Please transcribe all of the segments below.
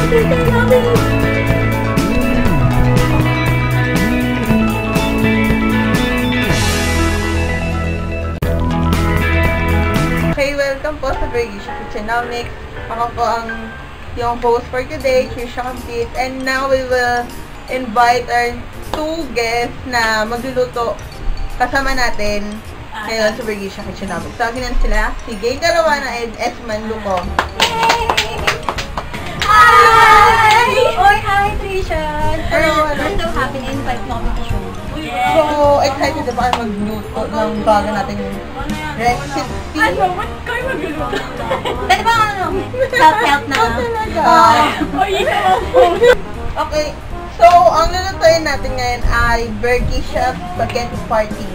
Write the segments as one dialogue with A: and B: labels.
A: Okay, welcome po sa Bergisha Kitchen. Now, next, ako po yung host for today, Trisha Campit. And now, we will invite our two guests na magluluto kasama natin ngayon sa Bergisha Kitchen namin. Tawagin na sila, si Gay Galawana and Esman Luco.
B: Yay! Hi! Oy, hi, Trisha!
A: Hello,
B: I'm so happy na invite mo kami sa show.
A: So, excited na ba kayo magluto ng bago natin yung recipe?
B: Ano? Ba't kayo magluluto? Pwede ba self-help na?
A: Okay. So, ang lulutuin natin ngayon ay Bergisha Spaghetti Party.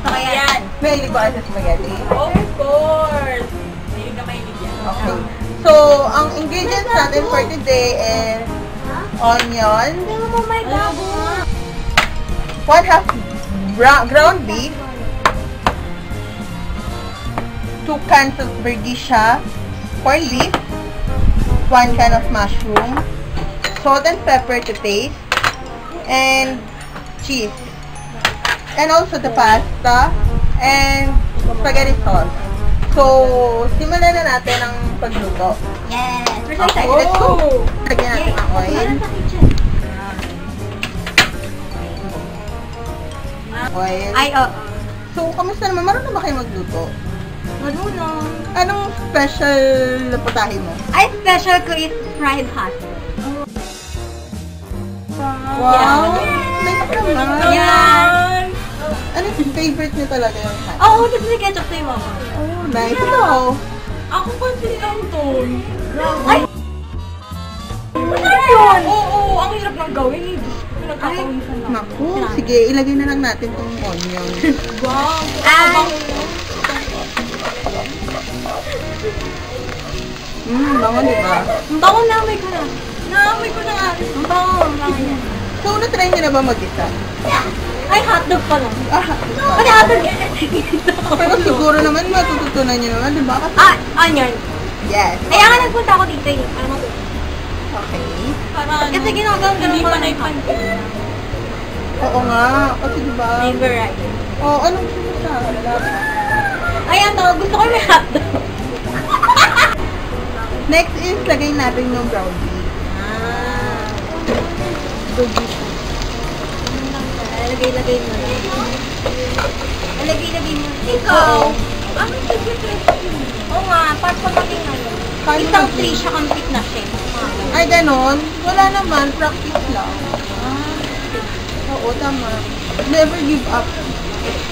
B: So, ayan.
A: Mahilig ba kayo sa spaghetti?
B: Of course! Mahilig na mahilig yan.
A: Okay. So, ang ingredients natin for today is onion,
B: Oh my God!
A: 1/2 ground beef, 2 cans of Bergisha corned beef, 1 can of mushroom, salt and pepper to taste, and cheese. And also the pasta and spaghetti sauce. So, simulan na natin ang pagluto.
B: Yes!
A: Okay, let's go! Lagyan natin ang oil. Oil.
B: Ay, oo.
A: So, kamusta naman? Marunong ba kayo magluto?
B: Marunong.
A: Anong special na putahe mo?
B: Ay, special ko is fried hot.
A: Wow! Nice naman!
B: Yan!
A: Ano yung favorite niyo talaga yung hot?
B: Oo, tapos may ketchup sa'yo, mama.
A: Oh, nice. Ito.
B: Ako pa sinilanton. Ay! Ano yun? Oo, ang hirap ng gawin. Pinagkakawisan lang.
A: Naku, sige, ilagay na lang natin tong onion.
B: Wow! Ay!
A: Bango, diba?
B: Ang bango, naamoy ko na. Naamoy ko na nga. Ang bango, ang bango yan.
A: So, na-try niyo na ba mag-isa?
B: Ay, hotdog pa lang.
A: Diba?
B: Pati hotdog.
A: Pero siguro naman, matututunan niyo naman, diba? Kasi,
B: Onion.
A: yes.
B: Kaya nga nagpunta ako dito eh. Para matuto.
A: Okay.
B: Kasi ginagawa ko lang panay pancake.
A: Oo nga. Kasi diba?
B: May variety.
A: Oh, anong gusto mo sa lalaki?
B: Ayan to, gusto ko may hotdog.
A: Next is, lagay natin yung ground beef.
B: Lagay-lagay mo na. Lagay-lagay mo. Ikaw, ano favorite recipe mo? Oo nga, part pa maging ano. Isang Trisha Campit na chef.
A: Ay, ganon. Wala naman. Practice lang. Oo, tama. Never give up.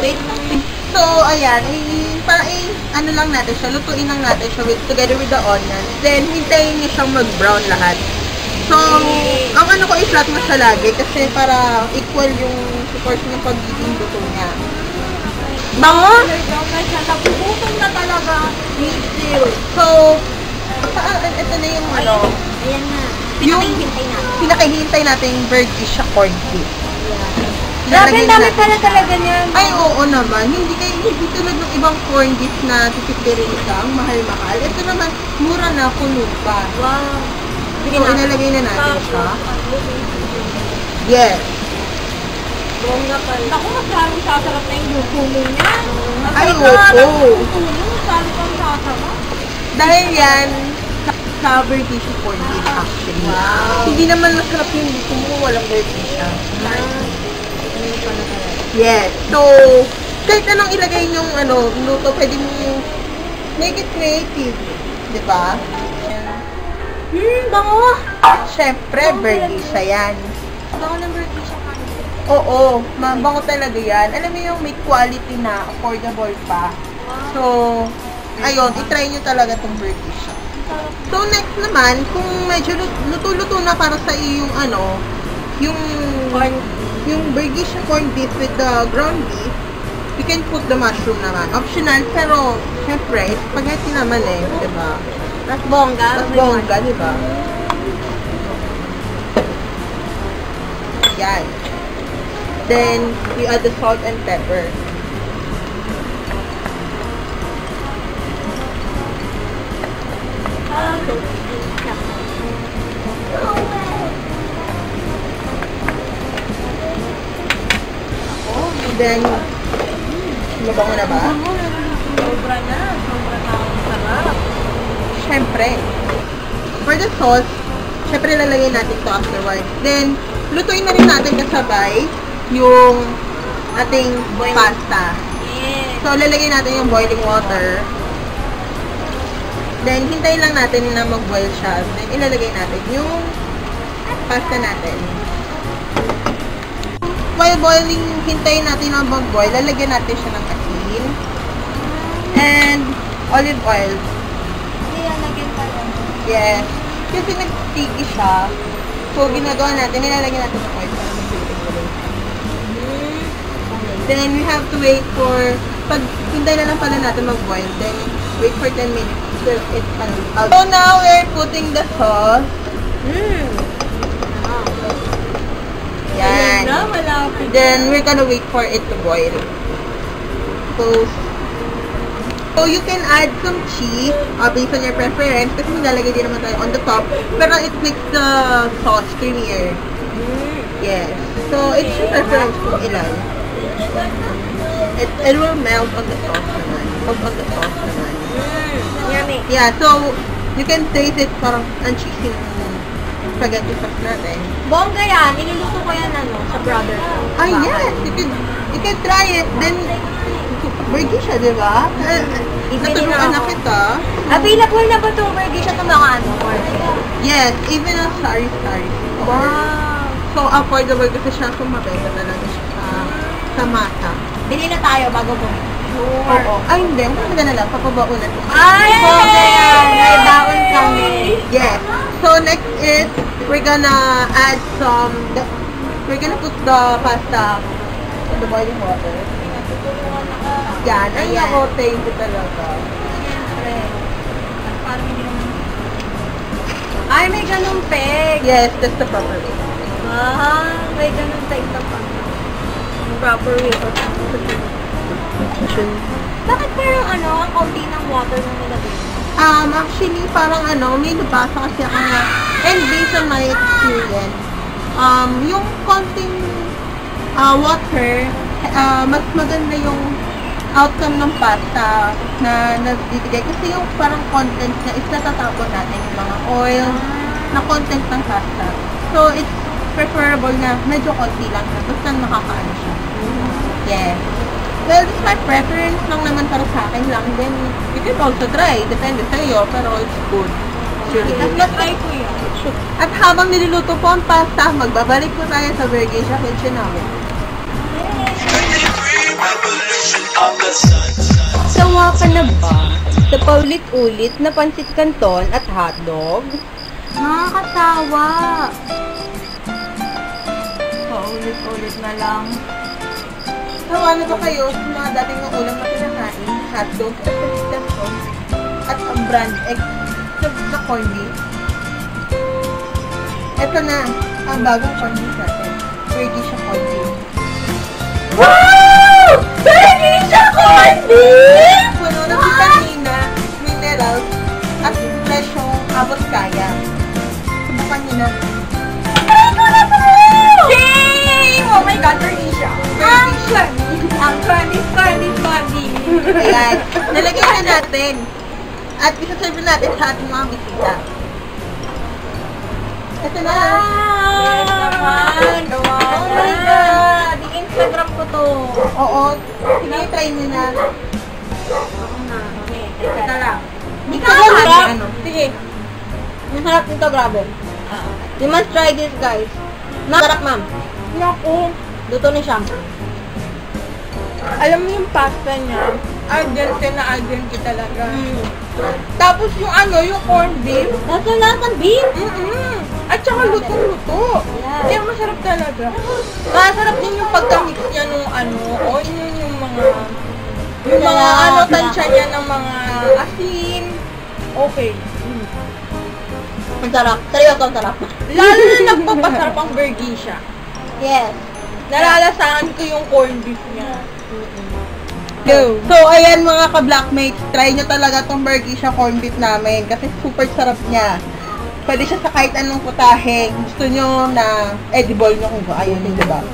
B: Wait lang.
A: So, ayan. Ano lang natin siya. Lutuin lang natin siya together with the onions. Then, hintayin niyo siyang mag-brown lahat. So, ang ano ko, i-flat mo siya lagi kasi para equal yung support ng pagiging luto niya.
B: Bango? Brown na siya. Napuputom na talaga.
A: So, ito na yung ano.
B: Ayan na.
A: Yung
B: Pinakihintay natin.
A: pinakihintay natin yung Bergisha corned beef.
B: Grabe, ang dami pala talaga niyan.
A: Ay, oo naman. Hindi tulad ng ibang corned beef na titipirin ka, ang mahal-mahal. Ito naman, mura na, puno pa.
B: Wow.
A: So, inalagay na natin siya. Yes.
B: Bongga pala. Naku, masyadong sasarap na yung luto mo niya.
A: Ay,
B: oo. Masyadong pang sasarap.
A: Dahil yan, sa Bergisha corned beef actually.
B: Wow.
A: Hindi naman masarap yung luto mo, walang Bergisha. Yes. So, kahit anong ilagay yung luto, pwede mo make it creative. Diba?
B: Bango.
A: Siyempre, Bergisha yan.
B: Bango ng Bergisha Campit.
A: Oo, mabango talaga yan. Alam mo yung may quality na, affordable pa. So, ayun, itry nyo talaga itong Bergisha. So, next naman, kung medyo luto-luto na para sa iyo yung Bergisha corned beef with the ground beef, you can put the mushroom naman. Optional, pero, syempre, spaghetti naman eh, diba?
B: Mas bongga.
A: Mas bongga, diba? Yan. Then, we add the salt and pepper. then, mabango na ba?
B: Sobra na. Sobra na. Sarap.
A: Siyempre. For the sauce, siyempre lalagay natin to afterwards. Then, lutuin na rin natin kasabay yung ating pasta.
B: Yes.
A: So, lalagay natin yung boiling water. Then, hintayin lang natin na mag-boil siya. Then, ilalagay natin yung pasta natin. While boiling, hintayin natin na mag-boil. Lalagyan natin siya ng asin. And, olive oil.
B: Hindi yan, lagyan pa lang.
A: Yes. Kasi nag-sticky siya. So, ginagawa natin, nilalagyan natin ng oil para mag-sticky. Then, we have to wait for, pag hintay na lang pala natin mag-boil, then wait for 10 minutes till it's out. So, now we're putting the sauce. Yan.
B: Na, malapit.
A: Then, we're gonna wait for it to boil. So you can add some cheese based on your preference kasi maglalagay din naman tayo on the top. Pero it makes the sauce creamier. Yes. So, it's your preference kung ilan. It will melt on the sauce naman. Melt on the sauce naman.
B: Yummy.
A: Yeah, so you can taste it parang ang cheesy ng spaghetti sauce natin.
B: Bongga yan. Inuluto ko yan sa brother ko.
A: Ah, yes! You can try it. Then, burger siya, di ba? Naturuan na kita.
B: Available na ba itong burger siya sa mga
A: Yes, even ang sari-sari.
B: Wow.
A: So, affordable kasi siya kung mabenta talaga siya sa mata.
B: Bili na tayo bago bumili.
A: Oo. Ay, hindi. Maganda na lang. Papabaunan ko.
B: Ay! May baon kami.
A: Yes. So, next is, we're gonna add we're gonna put the pasta in the boiling water. Yan. Ay, ako, thank you talaga.
B: Siyempre. Parang hindi naman. Ay, may ganung peg.
A: Yes, that's the proper way.
B: May ganung peg na pa. Proper way of Bakit parang ang kaunti ng water na nilagay?
A: Actually, parang may nabasa kasi ako na, and based on my experience, yung konting water, mas maganda yung outcome ng pasta na nagbibigay. Kasi yung parang content niya is natatapon natin yung mga oil na content ng pasta. So, it's preferable na medyo konti lang na basta makakaano siya. Yes. Well, this is my preference lang naman para sa akin lang. Then, you can also try. Depende sa iyo, pero it's good.
B: Na-try ko yan.
A: At habang niluluto po ang pasta, magbabalik po tayo sa Vergecia kitchen namin.
B: Sawa ka na ba sa paulit-ulit na pansit canton at hotdog? Nakakasawa. Paulit-ulit na lang.
A: Sawa na ba kayo sa mga dating ng ulam na kinakain? Hotdog, pansit canton, at ang brand egg sa corned beef. Ito na, ang bagong corned beef natin. Vergecia corned beef.
B: Wow! Vergecia corned beef!
A: Puno ng vitamina, minerals, at presyong abot kaya. Subukan nyo na.
B: Yay! Oh my God, Vergecia!
A: Vergecia!
B: Ang corned beef!
A: Ayan. Nalagay na natin. At isaserve natin sa ating mga bisita. Ito na.
B: Yes naman! Oh my God! I-Instagram ko to.
A: Oo. Sige, try nyo na.
B: Ako na. Okay, teka lang. Hindi ka
A: Sige,
B: harap.
A: ano?
B: Sige. Ang harap nito, grabe. You must try this, guys. Masarap, ma'am.
A: Naku.
B: Luto ni Sham.
A: Alam mo yung pasta niya, ardente na ardente talaga.
B: Mm.
A: Tapos yung yung corned beef.
B: Nasa beef.
A: At saka lutong-luto.
B: Yeah.
A: Kaya masarap talaga. Masarap din yung pagka-mix niya nung o yung mga tansya niya ng mga asin. Okay.
B: Ang sarap. Seryoso, ang sarap.
A: Lalo na nagpapasarap ang Vergecia.
B: Yes.
A: Nalalasahan ko yung corned beef niya. Go! So, ayan mga ka-blackmates, try nyo talaga tong Vergecia corned beef namin kasi super sarap niya. Pwede siya sa kahit anong putahe. Gusto nyo na edible nyo kung ayaw nyo, diba?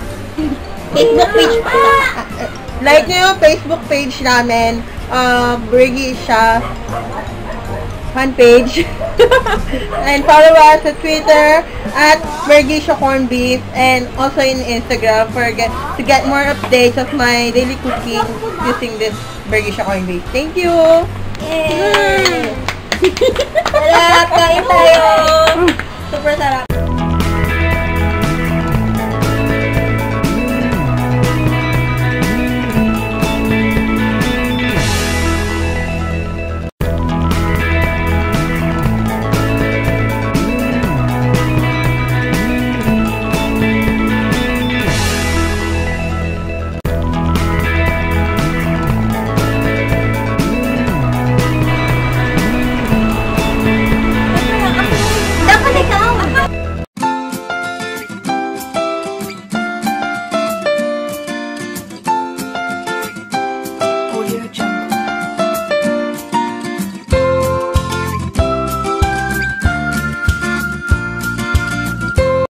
C: Facebook page po.
A: Like nyo yung Facebook page namin. Bergisha fan page. And follow us at Twitter at Bergisha Corned Beef, and also in Instagram to get more updates of my daily cooking using this Bergisha Corned Beef. Thank you!
C: Yay! Sarap! Kain tayo! Super sarap!